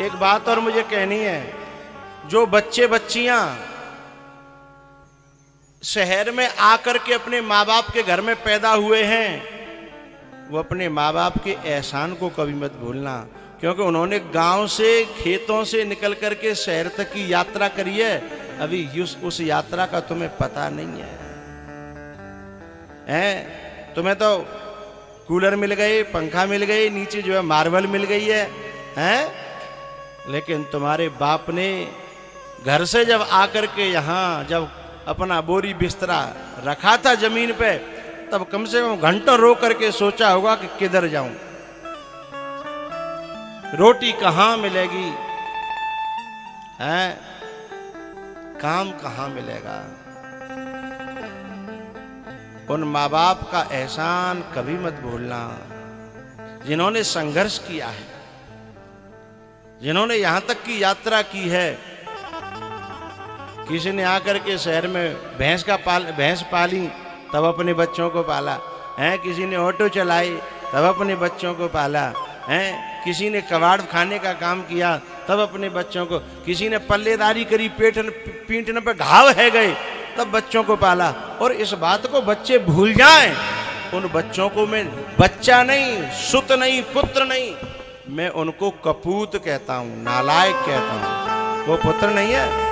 एक बात और मुझे कहनी है, जो बच्चे बच्चियां शहर में आकर के अपने माँ बाप के घर में पैदा हुए हैं, वो अपने माँ बाप के एहसान को कभी मत भूलना, क्योंकि उन्होंने गांव से खेतों से निकल करके शहर तक की यात्रा करी है। अभी उस यात्रा का तुम्हें पता नहीं है। तुम्हें तो कूलर मिल गए, पंखा मिल गई, नीचे जो है मार्बल मिल गई है? लेकिन तुम्हारे बाप ने घर से जब आकर के यहाँ जब अपना बोरी बिस्तरा रखा था जमीन पे, तब कम से कम घंटों रो करके सोचा होगा कि किधर जाऊं, रोटी कहां मिलेगी, काम कहां मिलेगा। उन माँ बाप का एहसान कभी मत भूलना, जिन्होंने संघर्ष किया है, जिन्होंने यहां तक की यात्रा की है। किसी ने आकर के शहर में भैंस पाली तब अपने बच्चों को पाला है, किसी ने ऑटो चलाई तब अपने बच्चों को पाला है, किसी ने कबाड़ खाने का काम किया तब अपने बच्चों को, किसी ने पल्लेदारी करी, पीटने पे घाव है गए तब बच्चों को पाला। और इस बात को बच्चे भूल जाएं, उन बच्चों को मैं बच्चा नहीं, सुत नहीं, पुत्र नहीं, मैं उनको कपूत कहता हूं, नालायक कहता हूं। वो पुत्र नहीं है।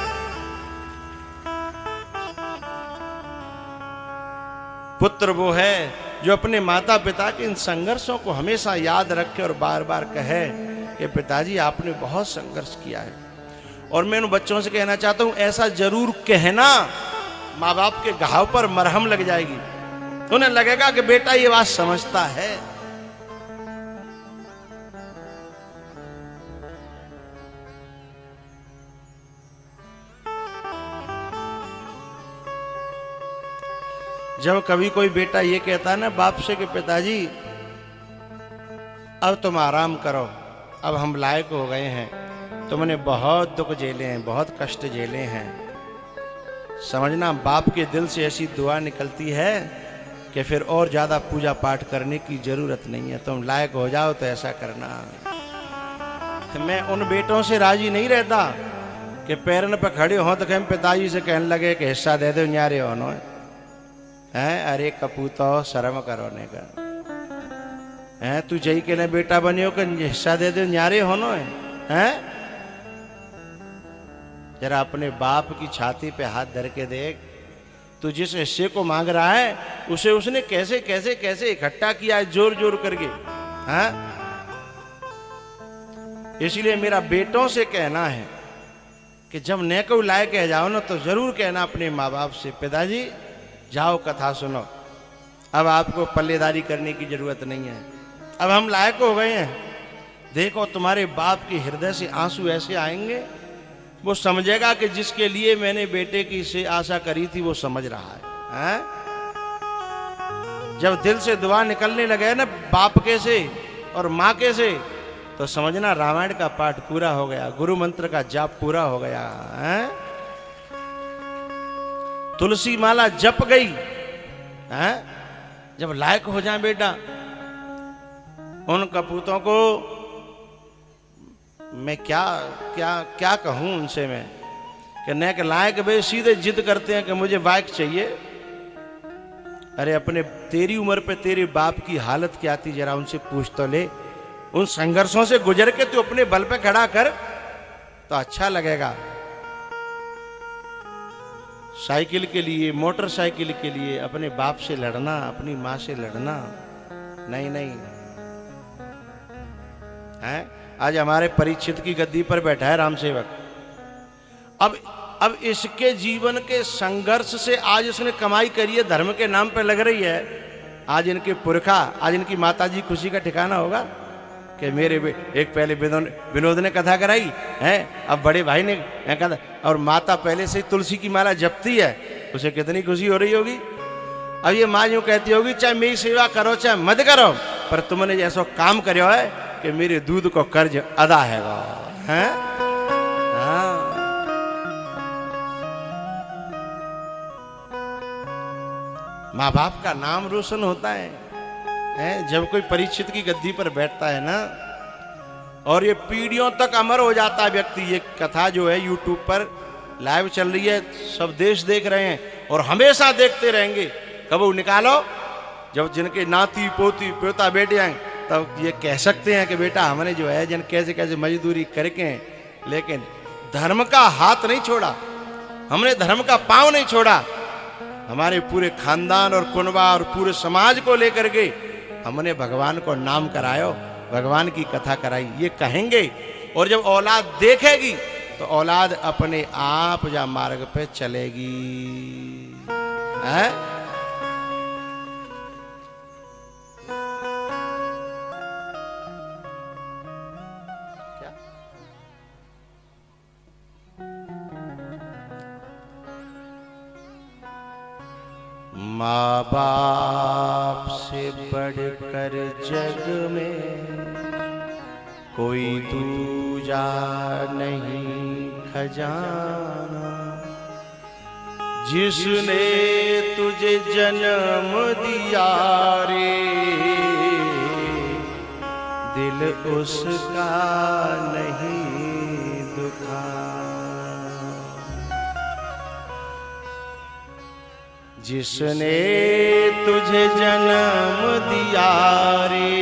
पुत्र वो है जो अपने माता पिता के इन संघर्षों को हमेशा याद रखे और बार बार कहे कि पिताजी आपने बहुत संघर्ष किया है। और मैं उन बच्चों से कहना चाहता हूं, ऐसा जरूर कहना, माँ बाप के घाव पर मरहम लग जाएगी, उन्हें लगेगा कि बेटा ये बात समझता है। जब कभी कोई बेटा ये कहता है ना बाप से कि पिताजी अब तुम आराम करो, अब हम लायक हो गए हैं, तुमने बहुत दुख झेले हैं, बहुत कष्ट झेले हैं, समझना बाप के दिल से ऐसी दुआ निकलती है कि फिर और ज्यादा पूजा पाठ करने की जरूरत नहीं है, तुम लायक हो जाओ तो ऐसा करना। मैं उन बेटों से राजी नहीं रहता कि पैरन पर खड़े हो तो कहीं पिताजी से कहने लगे कि हिस्सा दे दो न्यारे होनो है, अरे कपूतो शर्म करो ने का है, तू जई के ने बेटा बनियो कि हिस्सा दे दो न्यारे होनो है? जरा अपने बाप की छाती पे हाथ धर के देख, तू जिस हिस्से को मांग रहा है उसे उसने कैसे कैसे कैसे इकट्ठा किया है, जोर जोर करके। हाँ, इसलिए मेरा बेटों से कहना है कि जब न को लायक कह जाओ ना तो जरूर कहना अपने माँ बाप से, पिताजी जाओ कथा सुनो, अब आपको पल्लेदारी करने की जरूरत नहीं है, अब हम लायक हो गए हैं। देखो तुम्हारे बाप के हृदय से आंसू ऐसे आएंगे, वो समझेगा कि जिसके लिए मैंने बेटे की से आशा करी थी वो समझ रहा है? जब दिल से दुआ निकलने लगे ना बाप के से और माँ के से, तो समझना रामायण का पाठ पूरा हो गया, गुरु मंत्र का जाप पूरा हो गया है? तुलसी माला जप गई है? जब लायक हो जाए बेटा, उन कपूतों को मैं क्या क्या क्या कहूं उनसे मैं कि न के लायक वे सीधे जिद करते हैं कि मुझे बाइक चाहिए। अरे अपने तेरी उम्र पे तेरे बाप की हालत क्या थी जरा उनसे पूछ तो ले, उन संघर्षों से गुजर के तू अपने बल पे खड़ा कर तो अच्छा लगेगा। साइकिल के लिए, मोटरसाइकिल के लिए अपने बाप से लड़ना, अपनी माँ से लड़ना नहीं नहीं है। आज हमारे परीक्षित की गद्दी पर बैठा है राम सेवक। अब इसके जीवन के संघर्ष से आज इसने कमाई करी है, धर्म के नाम पे लग रही है। आज इनके पुरखा, आज इनकी माताजी खुशी का ठिकाना होगा कि मेरे एक पहले विनोद ने कथा कराई है, अब बड़े भाई ने कहा, और माता पहले से तुलसी की माला जपती है, उसे कितनी खुशी हो रही होगी। अब ये माँ यूं कहती होगी चाहे मेरी सेवा करो चाहे मत करो, पर तुमने ऐसा काम करो है कि मेरे दूध को कर्ज अदा है। माँ बाप का नाम रोशन होता है जब कोई परीक्षित की गद्दी पर बैठता है ना, और ये पीढ़ियों तक अमर हो जाता है व्यक्ति। ये कथा जो है YouTube पर लाइव चल रही है, सब देश देख रहे हैं और हमेशा देखते रहेंगे। कब वो निकालो, जब जिनके नाती पोती पोता बेटे आए तब ये कह सकते हैं कि बेटा हमने जो है जिन कैसे कैसे मजदूरी करके, लेकिन धर्म का हाथ नहीं छोड़ा, हमने धर्म का पांव नहीं छोड़ा। हमारे पूरे खानदान और कुनबा और पूरे समाज को लेकर के हमने भगवान को नाम करायो, भगवान की कथा कराई, ये कहेंगे। और जब औलाद देखेगी तो औलाद अपने आप जा मार्ग पे चलेगी। है? माँ बाप से बढ़कर जग में कोई दूजा नहीं खजाना, जिसने तुझे जन्म दिया रे दिल उसका नहीं दुखाना। जिसने तुझे जन्म दिया रे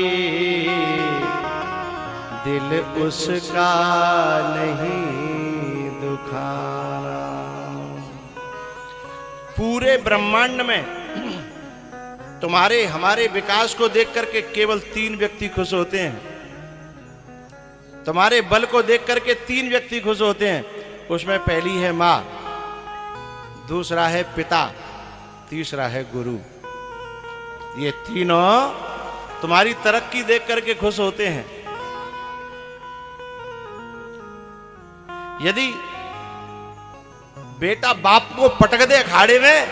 दिल उसका नहीं दुखाना। पूरे ब्रह्मांड में तुम्हारे हमारे विकास को देख करके केवल 3 व्यक्ति खुश होते हैं। तुम्हारे बल को देख करके 3 व्यक्ति खुश होते हैं। उसमें पहली है माँ, दूसरा है पिता, तीसरा है गुरु। ये तीनों तुम्हारी तरक्की देख करके खुश होते हैं। यदि बेटा बाप को पटक दे अखाड़े में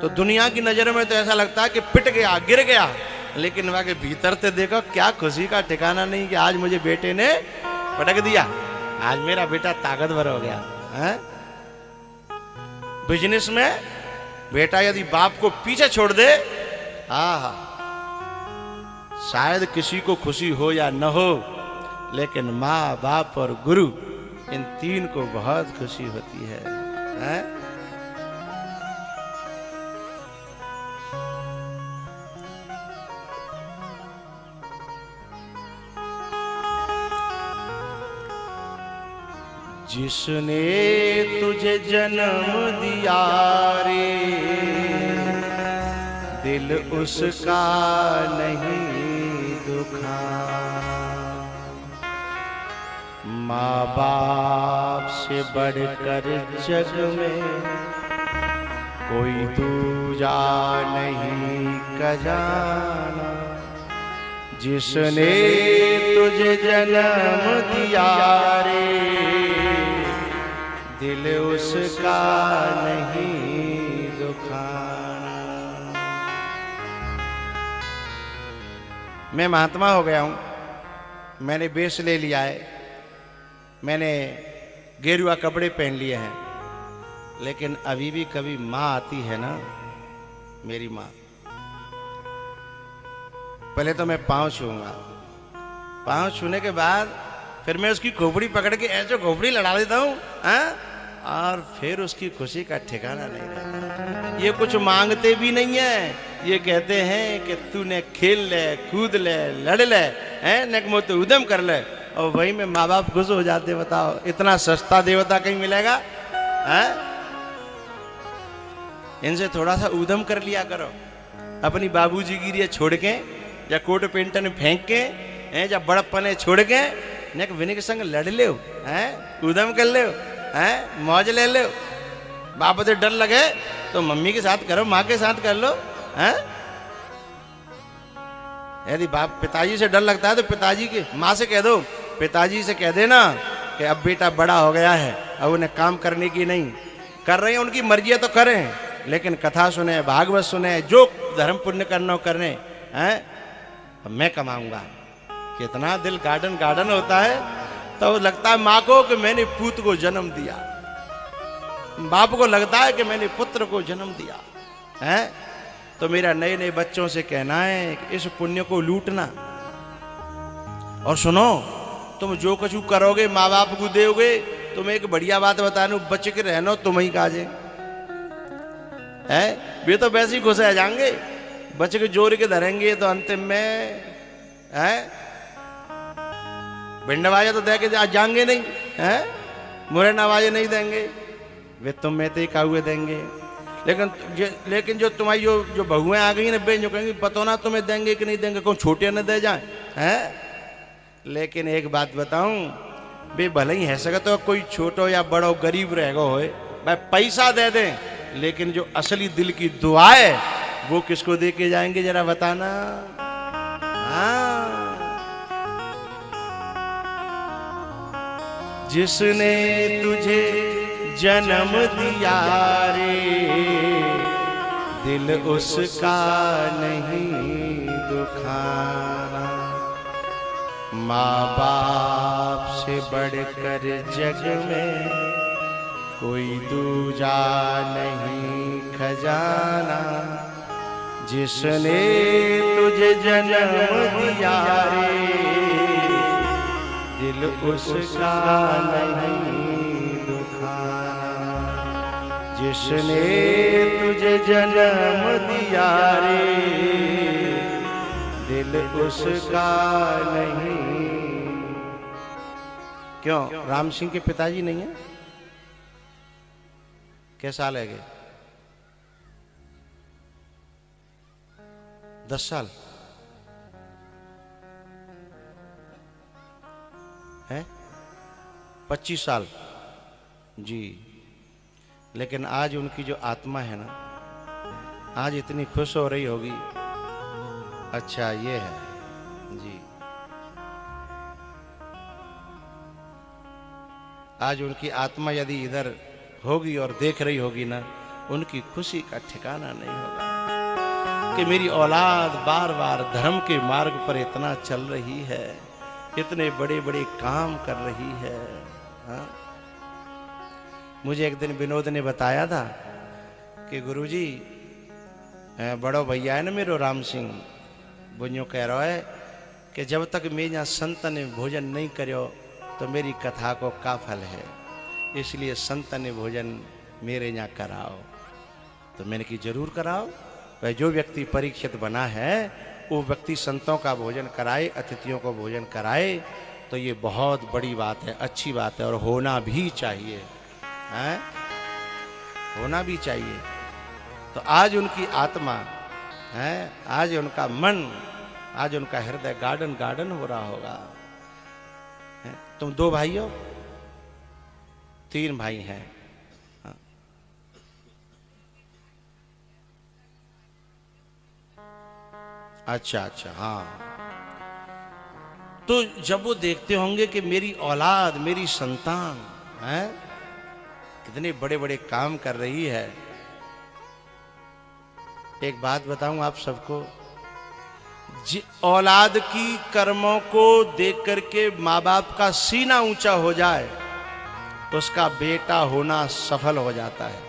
तो दुनिया की नजर में तो ऐसा लगता है कि पिट गया, गिर गया, लेकिन वहां के भीतर से देखो क्या खुशी का ठिकाना नहीं कि आज मुझे बेटे ने पटक दिया, आज मेरा बेटा ताकतवर हो गया है। बिजनेस में बेटा यदि बाप को पीछे छोड़ दे, शायद किसी को खुशी हो या न हो, लेकिन माँ बाप और गुरु इन 3 को बहुत खुशी होती है, हैं? जिसने तुझे जन्म दिया रे दिल उसका नहीं दुखा। माँ बाप से बढ़कर जग में कोई दूजा नहीं खजाना। जिसने तुझे जन्म दिया रे दिल उसका नहीं दुखाना। मैं महात्मा हो गया हूं, मैंने वेश ले लिया है, मैंने गेरुआ कपड़े पहन लिए हैं, लेकिन अभी भी कभी माँ आती है ना, मेरी माँ, पहले तो मैं पाँव छूंगा, पाँव छूने के बाद फिर मैं उसकी खोपड़ी पकड़ के ऐसे खोपड़ी लड़ा देता हूँ, और फिर उसकी खुशी का ठिकाना नहीं रहता। ये कुछ मांगते भी नहीं है, ये कहते हैं कि तूने खेल ले, कूद ले, लड़ ले, हैं, नकमो तो उद्यम कर ले, और वही में माँ बाप खुश हो जाते। बताओ इतना सस्ता देवता कहीं मिलेगा? हैं? इनसे थोड़ा सा उद्यम कर लिया करो, अपनी बाबूजी की लिए छोड़ के, या कोट पेंट में फेंक के, हैं, या बड़प्पने छोड़ के नेक विनी के संग लड़ ले, हैं, उद्यम कर ले, हैं, मौज ले ले। बाप से डर लगे तो मम्मी के साथ करो, माँ के साथ कर लो, हैं। यदि बाप पिताजी से डर लगता है तो पिताजी की माँ से कह दो, पिताजी से कह देना कि अब बेटा बड़ा हो गया है, अब उन्हें काम करने की नहीं, कर रहे हैं उनकी मर्जी तो करें, लेकिन कथा सुने, भागवत सुने, जो धर्म पुण्य करना करने, हैं, मैं कमाऊंगा। कितना दिल गार्डन गार्डन होता है, तो लगता है माँ को कि मैंने पूत को जन्म दिया, बाप को लगता है कि मैंने पुत्र को जन्म दिया, हैं। तो मेरा नए नए बच्चों से कहना है कि इस पुण्य को लूटना। और सुनो, तुम जो कुछ करोगे माँ बाप को दोगे, तुम एक बढ़िया बात बताने बच्चे के रहना तुम ही काजे है, वे तो वैसे ही खुश रह जाएंगे। बच्चे के जोर के धरेंगे तो अंतिम में है भिंडवाजा तो दे के जाएंगे नहीं है, मुरे नवाजे नहीं देंगे, वे तुम में ते काहुए देंगे। लेकिन जो तुम्हारी जो बहुएं आ गई ना बे, जो कहेंगे पतो ना तुम्हें देंगे कि नहीं देंगे, कौन छोटे न दे जाए हैं। लेकिन एक बात बताऊं, बे भले ही है सका तो कोई छोटो या बड़ो गरीब रहेगा होए, भाई पैसा दे दें, लेकिन जो असली दिल की दुआ है वो किसको दे के जाएंगे जरा बताना। हाँ, जिसने तुझे जन्म दिया रे, दिल उसका नहीं दुखाना। माँ बाप से बढ़कर जग में कोई दूजा नहीं खजाना। जिसने तुझे जन्म दिया रे, दिल उसका नहीं दुखाना। जिसने तुझे जन्म दिया रे, दिल उसका नहीं। क्यों राम सिंह के पिताजी नहीं है? कैसा साल है? 10 साल है, 25 साल जी। लेकिन आज उनकी जो आत्मा है ना, आज इतनी खुश हो रही होगी। अच्छा ये है जी, आज उनकी आत्मा यदि इधर होगी और देख रही होगी ना, उनकी खुशी का ठिकाना नहीं होगा कि मेरी औलाद बार बार धर्म के मार्ग पर इतना चल रही है, इतने बड़े बड़े काम कर रही है। हाँ? मुझे एक दिन विनोद ने बताया था कि गुरुजी, बड़ो भैया है ना मेरो राम सिंह, वो यूँ कह रहा है कि जब तक मैं यहाँ संत ने भोजन नहीं करो तो मेरी कथा को का फल है, इसलिए संत ने भोजन मेरे यहाँ कराओ। तो मैंने कि जरूर कराओ भाई, जो व्यक्ति परीक्षित बना है वो व्यक्ति संतों का भोजन कराए, अतिथियों को भोजन कराए, तो ये बहुत बड़ी बात है, अच्छी बात है और होना भी चाहिए है, होना भी चाहिए। तो आज उनकी आत्मा है, आज उनका मन, आज उनका हृदय गार्डन गार्डन हो रहा होगा। तुम 2 भाई हो? 3 भाई हैं। हाँ। अच्छा अच्छा, हाँ। तो जब वो देखते होंगे कि मेरी औलाद, मेरी संतान है कितने बड़े बड़े काम कर रही है। एक बात बताऊं आप सबको, औलाद की कर्मों को देख करके माँ बाप का सीना ऊंचा हो जाए, उसका बेटा होना सफल हो जाता है।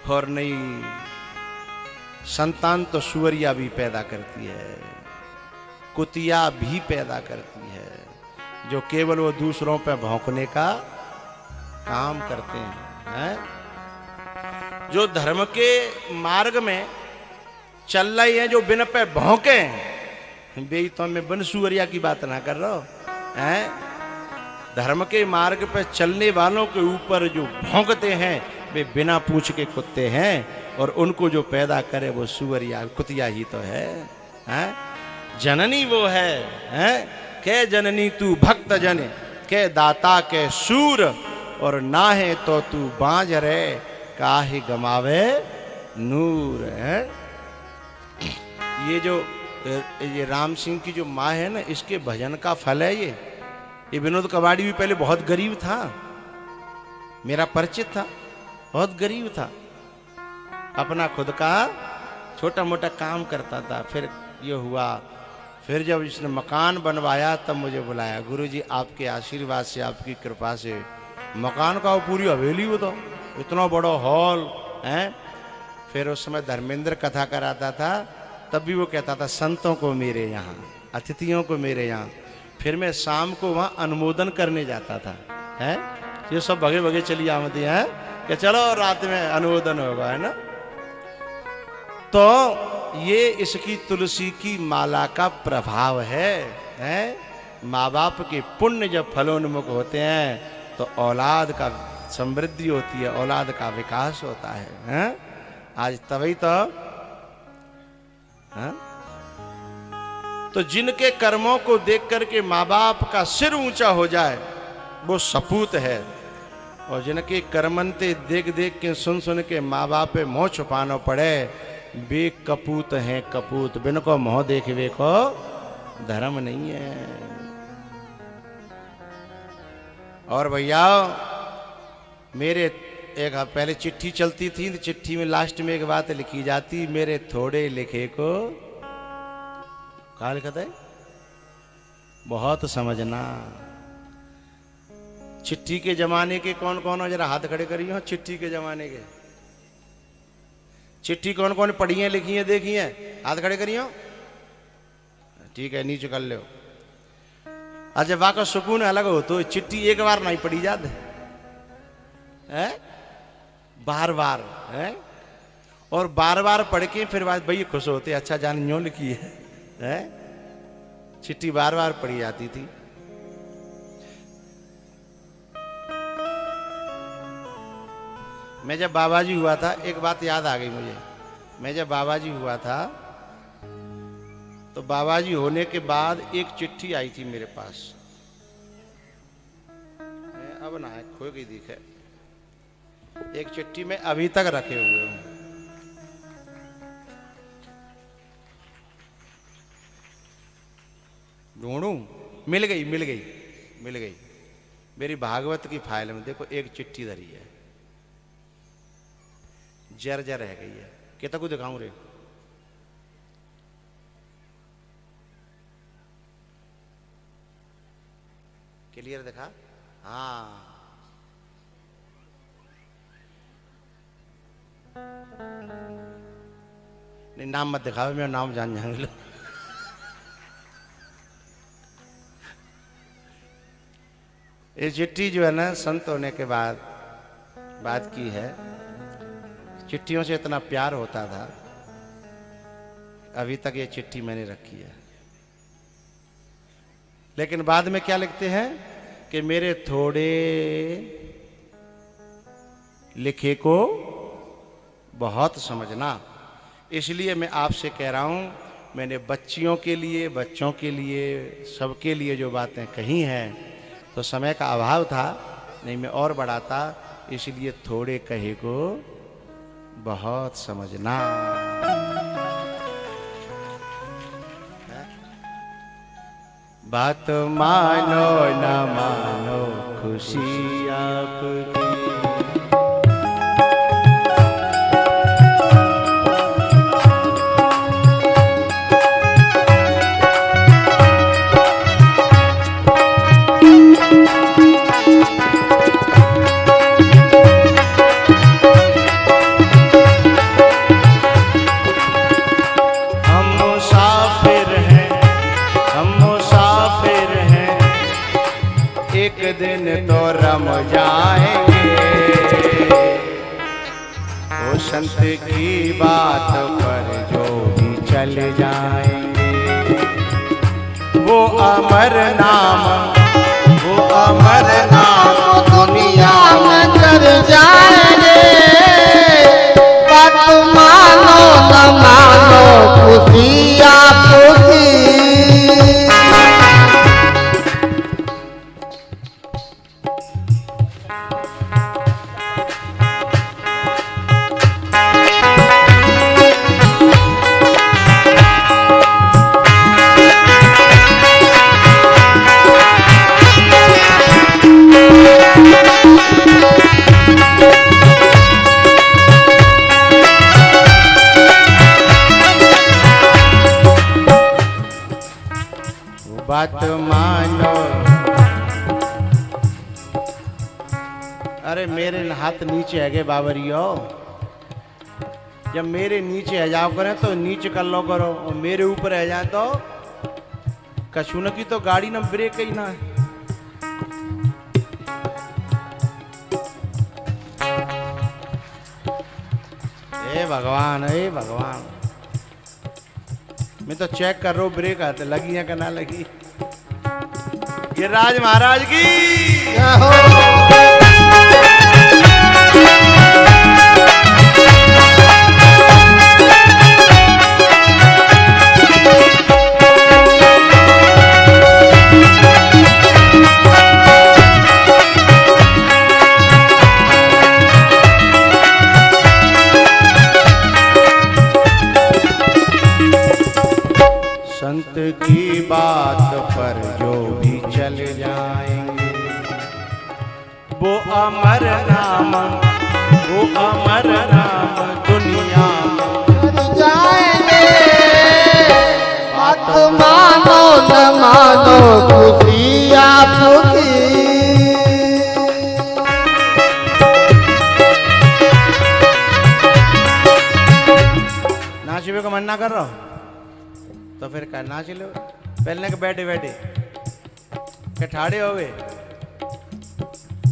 और नहीं, संतान तो सुअरिया भी पैदा करती है, कुतिया भी पैदा करती है, जो केवल वो दूसरों पे भौंकने का काम करते हैं। जो धर्म के मार्ग में चल रहे हैं, जो बिन पे भौंके, बे तो मैं बन सुअरिया की बात ना कर रहा हूं हैं। धर्म के मार्ग पे चलने वालों के ऊपर जो भौंकते हैं वे बिना पूछ के कुत्ते हैं, और उनको जो पैदा करे वो सुअरिया कुतिया ही तो है हैं? जननी वो है के जननी तू भक्त जन, के दाता के सूर, और ना है तो तू बांझ रे, काहे गमावे नूर है। ये राम सिंह की जो माँ है ना, इसके भजन का फल है ये विनोद कबाड़ी भी पहले बहुत गरीब था, मेरा परिचित था, बहुत गरीब था, अपना खुद का छोटा मोटा काम करता था। फिर ये हुआ, फिर जब इसने मकान बनवाया तब मुझे बुलाया, गुरुजी आपके आशीर्वाद से, आपकी कृपा से मकान का पूरी हवेली हो तो इतना बड़ा हॉल है। फिर उस समय धर्मेंद्र कथा कराता था, तब भी वो कहता था संतों को मेरे यहाँ, अतिथियों को मेरे यहाँ। फिर मैं शाम को वहाँ अनुमोदन करने जाता था, है ये सब भगे भगे चली आमदी हैं कि चलो रात में अनुमोदन होगा, है ना। तो ये इसकी तुलसी की माला का प्रभाव है? माँ बाप के पुण्य जब फलोन्मुख होते हैं तो औलाद का समृद्धि होती है, औलाद का विकास होता है? आज तभी तो तो जिनके कर्मों को देख करके माँ बाप का सिर ऊंचा हो जाए वो सपूत है, और जिनके कर्मंते देख देख के सुन सुन के माँ बाप पे मोह छुपाना पड़े वे कपूत हैं, कपूत। बिन को मोह देखवे को धर्म नहीं है। और भैया मेरे एक पहले चिट्ठी चलती थी, तो चिट्ठी में लास्ट में एक बात लिखी जाती, मेरे थोड़े लिखे को कहा लिखा था, बहुत समझना। चिट्ठी के जमाने के कौन कौन हो, जरा हाथ खड़े करिए। चिट्ठी के जमाने के चिट्ठी कौन कौन पढ़ी है, लिखी है, देखी है? हाथ खड़े करिए। ठीक है, नीचे कर लो। अच्छा वाका सुकून अलग हो, तो चिट्ठी एक बार नहीं पढ़ी जाते है, बार बार है, और बार बार पढ़ के फिर बात भाई खुश होते, अच्छा जान यूं लिखी है? चिट्ठी बार बार पढ़ी जाती थी। मैं जब बाबाजी हुआ था, एक बात याद आ गई मुझे। मैं जब बाबाजी हुआ था तो बाबाजी होने के बाद एक चिट्ठी आई थी मेरे पास, अब ना है, खो गई दिखे। एक चिट्ठी में अभी तक रखे हुए हूं। ढूंढूं, मिल गई मिल गई मिल गई। मेरी भागवत की फाइल में देखो एक चिट्ठी धरी है, जर्जर रह गई है। कितना को दिखाऊं रे? क्लियर दिखा? हाँ, नहीं नाम मत दिखाओ, मेरा नाम जान जाएंगे। ये चिट्ठी जो है ना, संत होने के बाद बात की है। चिट्ठियों से इतना प्यार होता था, अभी तक ये चिट्ठी मैंने रखी है। लेकिन बाद में क्या लिखते हैं कि मेरे थोड़े लिखे को बहुत समझना। इसलिए मैं आपसे कह रहा हूं, मैंने बच्चियों के लिए, बच्चों के लिए, सबके लिए जो बातें कही हैं, तो समय का अभाव था, नहीं मैं और बढ़ाता, इसलिए थोड़े कहे को बहुत समझना। बात मानो न मानो खुशी आपकी, दिन तो रम जाएंगे, वो संत की बात पर जो भी चल जाएंगे, वो अमर नाम दुनिया में कर जाएंगे। बात मानो न मानो खुशी आपकी, बात मानो। अरे मेरे हाथ नीचे है गे बाबरियो, जब मेरे नीचे आ जाओ करें तो नीचे कर लो करो, और मेरे ऊपर आ जाए तो कछुन की तो गाड़ी ना ब्रेक ही ना है। हे भगवान, हे भगवान, मैं तो चेक कर रहा हूँ ब्रेक आते लगी है कि ना लगी। गिरिराज महाराज की जय हो। संत की बात पर जो भी चल जाएंगे वो अमर नाम, वो अमर नाम दुनिया में जाएंगे। बात मानो न मानो खुशी आपकी, नाचिबे का मन ना कर रहा तो फिर क्या नाच लो। पहले के बैठे बैठे के ठाड़े हो गए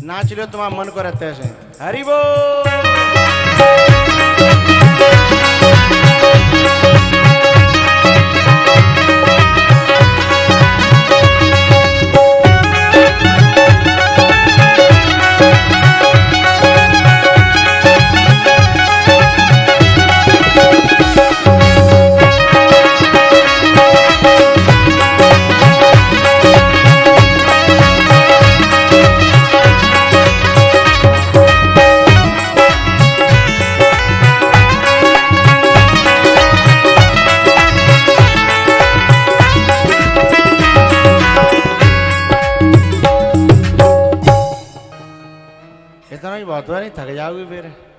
नाच लो, तुम्हारा मन को रहते ऐसे। हरि बोल। इतना ही बहुत हुआ, नहीं थक जाओगे फिर।